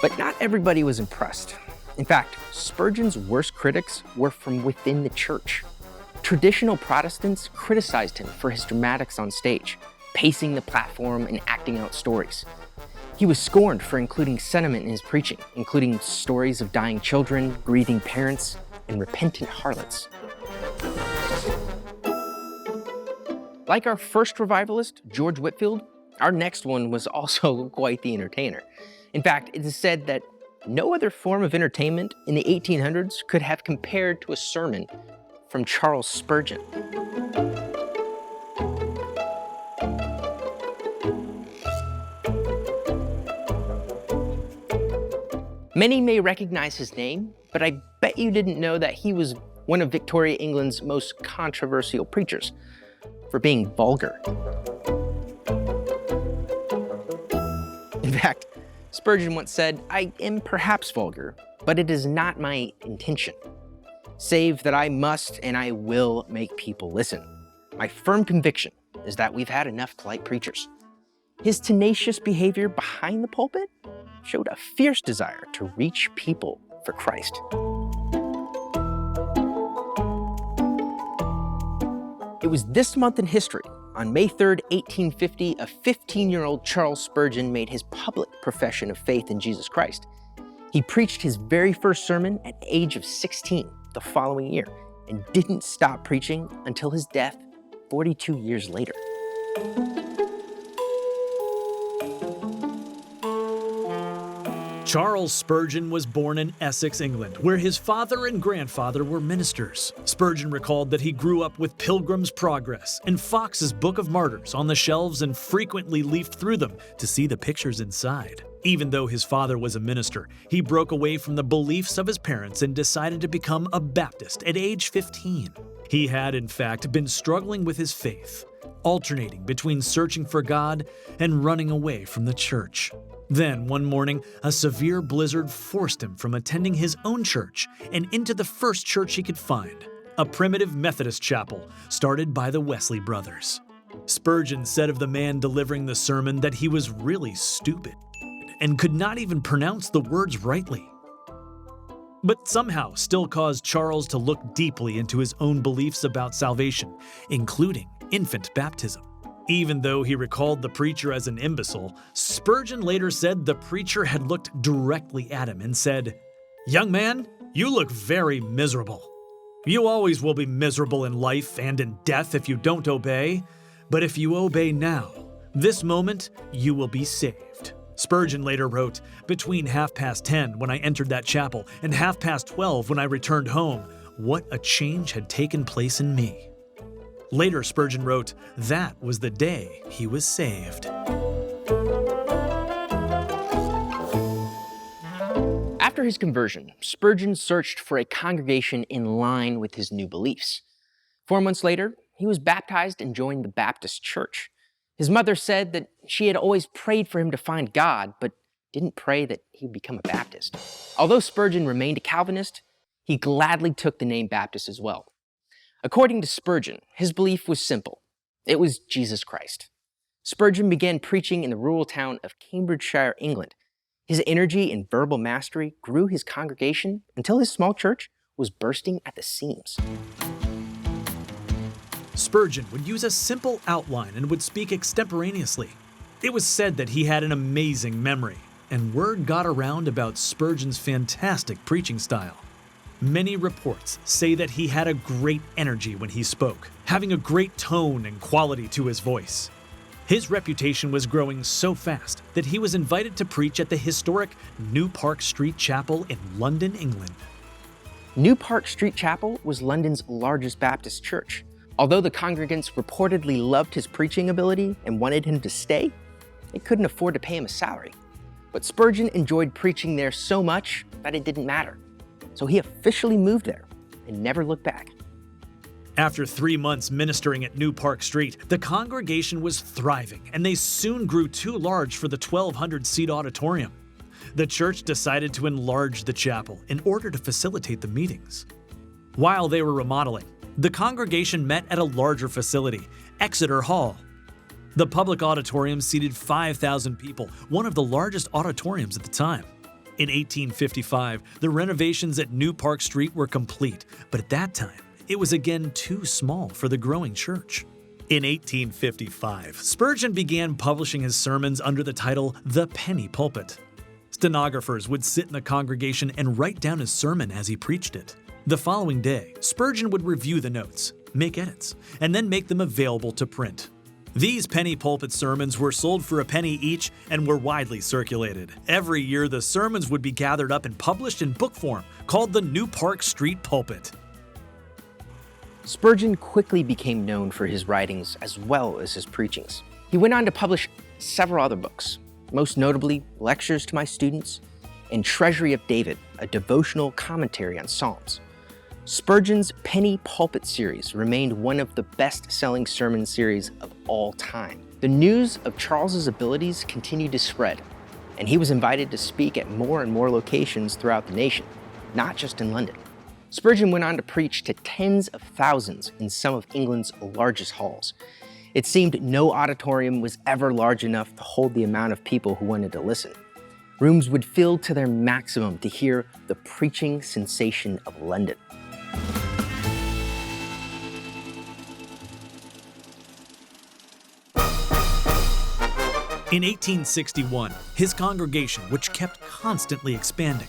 But not everybody was impressed. In fact, Spurgeon's worst critics were from within the church. Traditional Protestants criticized him for his dramatics on stage, pacing the platform and acting out stories. He was scorned for including sentiment in his preaching, including stories of dying children, grieving parents, and repentant harlots. Like our first revivalist, George Whitefield, our next one was also quite the entertainer. In fact, it is said that no other form of entertainment in the 1800s could have compared to a sermon from Charles Spurgeon. Many may recognize his name, but I bet you didn't know that he was one of Victoria England's most controversial preachers for being vulgar. In fact, Spurgeon once said, "I am perhaps vulgar, but it is not my intention, save that I must and I will make people listen. My firm conviction is that we've had enough polite preachers." His tenacious behavior behind the pulpit showed a fierce desire to reach people for Christ. It was this month in history, on May 3rd, 1850, a 15-year-old Charles Spurgeon made his public profession of faith in Jesus Christ. He preached his very first sermon at the age of 16 the following year and didn't stop preaching until his death 42 years later. Charles Spurgeon was born in Essex, England, where his father and grandfather were ministers. Spurgeon recalled that he grew up with Pilgrim's Progress and Fox's Book of Martyrs on the shelves and frequently leafed through them to see the pictures inside. Even though his father was a minister, he broke away from the beliefs of his parents and decided to become a Baptist at age 15. He had, in fact, been struggling with his faith, alternating between searching for God and running away from the church. Then, one morning, a severe blizzard forced him from attending his own church and into the first church he could find, a primitive Methodist chapel started by the Wesley brothers. Spurgeon said of the man delivering the sermon that he was really stupid and could not even pronounce the words rightly, but somehow still caused Charles to look deeply into his own beliefs about salvation, including infant baptism. Even though he recalled the preacher as an imbecile, Spurgeon later said the preacher had looked directly at him and said, "Young man, you look very miserable. You always will be miserable in life and in death if you don't obey, but if you obey now, this moment, you will be saved." Spurgeon later wrote, "Between 10:30 when I entered that chapel and 12:30 when I returned home, what a change had taken place in me." Later, Spurgeon wrote, "That was the day he was saved." After his conversion, Spurgeon searched for a congregation in line with his new beliefs. 4 months later, he was baptized and joined the Baptist church. His mother said that she had always prayed for him to find God, but didn't pray that he'd become a Baptist. Although Spurgeon remained a Calvinist, he gladly took the name Baptist as well. According to Spurgeon, his belief was simple. It was Jesus Christ. Spurgeon began preaching in the rural town of Cambridgeshire, England. His energy and verbal mastery grew his congregation until his small church was bursting at the seams. Spurgeon would use a simple outline and would speak extemporaneously. It was said that he had an amazing memory, and word got around about Spurgeon's fantastic preaching style. Many reports say that he had a great energy when he spoke, having a great tone and quality to his voice. His reputation was growing so fast that he was invited to preach at the historic New Park Street Chapel in London, England. New Park Street Chapel was London's largest Baptist church. Although the congregants reportedly loved his preaching ability and wanted him to stay, they couldn't afford to pay him a salary. But Spurgeon enjoyed preaching there so much that it didn't matter. So he officially moved there and never looked back. After 3 months ministering at New Park Street, the congregation was thriving, and they soon grew too large for the 1,200-seat auditorium. The church decided to enlarge the chapel in order to facilitate the meetings. While they were remodeling, the congregation met at a larger facility, Exeter Hall. The public auditorium seated 5,000 people, one of the largest auditoriums at the time. In 1855, the renovations at New Park Street were complete, but at that time, it was again too small for the growing church. In 1855, Spurgeon began publishing his sermons under the title The Penny Pulpit. Stenographers would sit in the congregation and write down his sermon as he preached it. The following day, Spurgeon would review the notes, make edits, and then make them available to print. These penny pulpit sermons were sold for a penny each and were widely circulated. Every year, the sermons would be gathered up and published in book form, called the New Park Street Pulpit. Spurgeon quickly became known for his writings as well as his preachings. He went on to publish several other books, most notably Lectures to My Students and Treasury of David, a devotional commentary on Psalms. Spurgeon's Penny Pulpit series remained one of the best-selling sermon series of all time. The news of Charles's abilities continued to spread, and he was invited to speak at more and more locations throughout the nation, not just in London. Spurgeon went on to preach to tens of thousands in some of England's largest halls. It seemed no auditorium was ever large enough to hold the amount of people who wanted to listen. Rooms would fill to their maximum to hear the preaching sensation of London. In 1861, his congregation, which kept constantly expanding,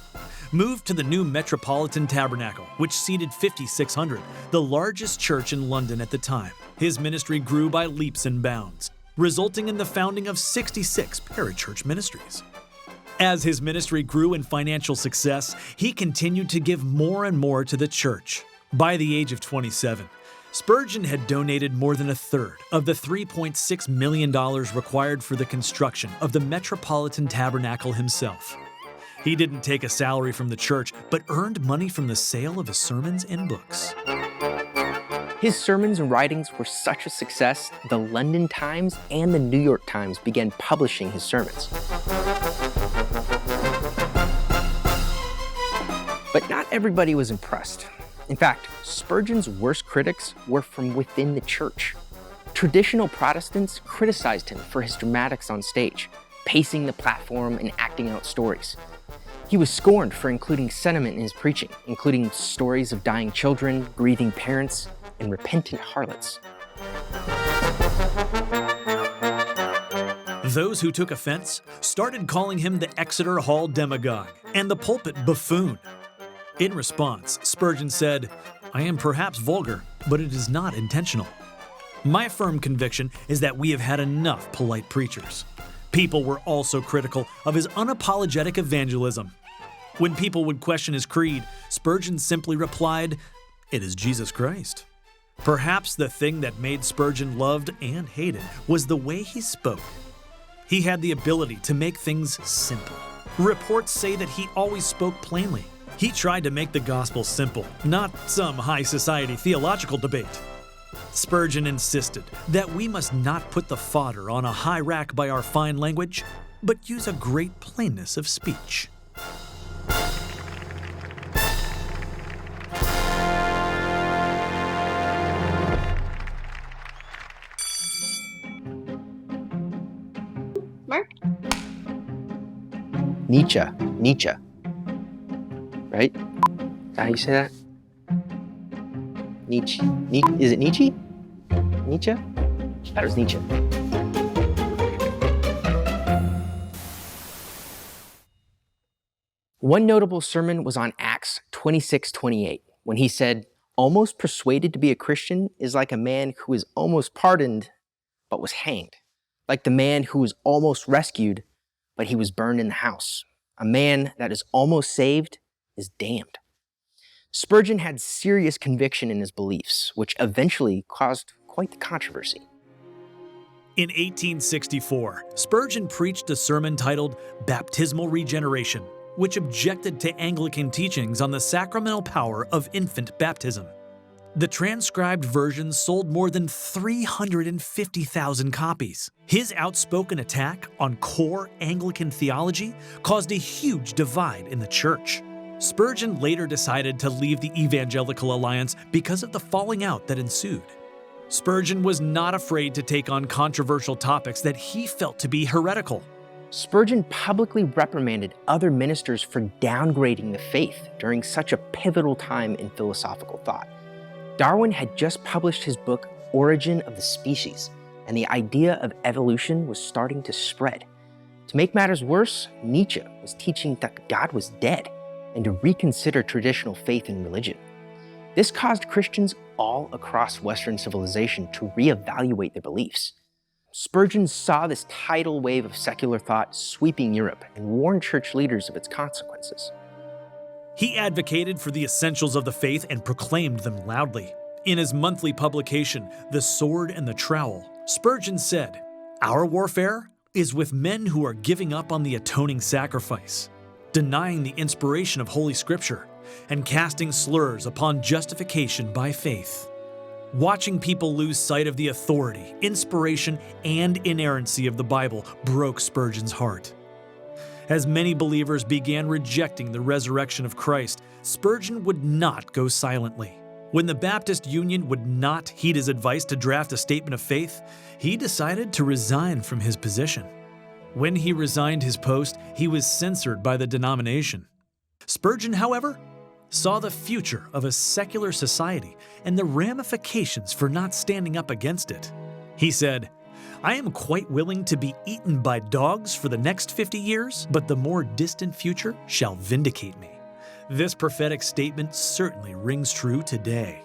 moved to the new Metropolitan Tabernacle, which seated 5,600, the largest church in London at the time. His ministry grew by leaps and bounds, resulting in the founding of 66 parachurch ministries. As his ministry grew in financial success, he continued to give more and more to the church. By the age of 27, Spurgeon had donated more than a third of the $3.6 million required for the construction of the Metropolitan Tabernacle himself. He didn't take a salary from the church, but earned money from the sale of his sermons and books. His sermons and writings were such a success, the London Times and the New York Times began publishing his sermons. But not everybody was impressed. In fact, Spurgeon's worst critics were from within the church. Traditional Protestants criticized him for his dramatics on stage, pacing the platform and acting out stories. He was scorned for including sentiment in his preaching, including stories of dying children, grieving parents, and repentant harlots. Those who took offense started calling him the Exeter Hall demagogue and the pulpit buffoon. In response, Spurgeon said, "I am perhaps vulgar, but it is not intentional. My firm conviction is that we have had enough polite preachers." People were also critical of his unapologetic evangelism. When people would question his creed, Spurgeon simply replied, "It is Jesus Christ." Perhaps the thing that made Spurgeon loved and hated was the way he spoke. He had the ability to make things simple. Reports say that he always spoke plainly. He tried to make the gospel simple, not some high society theological debate. Spurgeon insisted that we must not put the fodder on a high rack by our fine language, but use a great plainness of speech. Mark? Nietzsche. Right? Is that how you say that? Nietzsche. Is it Nietzsche? Nietzsche? That was Nietzsche. One notable sermon was on Acts 26:28, when he said, "Almost persuaded to be a Christian is like a man who is almost pardoned, but was hanged. Like the man who was almost rescued, but he was burned in the house. A man that is almost saved is damned." Spurgeon had serious conviction in his beliefs, which eventually caused quite the controversy. In 1864, Spurgeon preached a sermon titled Baptismal Regeneration, which objected to Anglican teachings on the sacramental power of infant baptism. The transcribed version sold more than 350,000 copies. His outspoken attack on core Anglican theology caused a huge divide in the church. Spurgeon later decided to leave the Evangelical Alliance because of the falling out that ensued. Spurgeon was not afraid to take on controversial topics that he felt to be heretical. Spurgeon publicly reprimanded other ministers for downgrading the faith during such a pivotal time in philosophical thought. Darwin had just published his book, Origin of the Species, and the idea of evolution was starting to spread. To make matters worse, Nietzsche was teaching that God was dead and to reconsider traditional faith and religion. This caused Christians all across Western civilization to reevaluate their beliefs. Spurgeon saw this tidal wave of secular thought sweeping Europe and warned church leaders of its consequences. He advocated for the essentials of the faith and proclaimed them loudly. In his monthly publication, The Sword and the Trowel, Spurgeon said, "Our warfare is with men who are giving up on the atoning sacrifice, denying the inspiration of Holy Scripture, and casting slurs upon justification by faith." Watching people lose sight of the authority, inspiration, and inerrancy of the Bible broke Spurgeon's heart. As many believers began rejecting the resurrection of Christ, Spurgeon would not go silently. When the Baptist Union would not heed his advice to draft a statement of faith, he decided to resign from his position. When he resigned his post, he was censored by the denomination. Spurgeon, however, saw the future of a secular society and the ramifications for not standing up against it. He said, "I am quite willing to be eaten by dogs for the next 50 years, but the more distant future shall vindicate me." This prophetic statement certainly rings true today.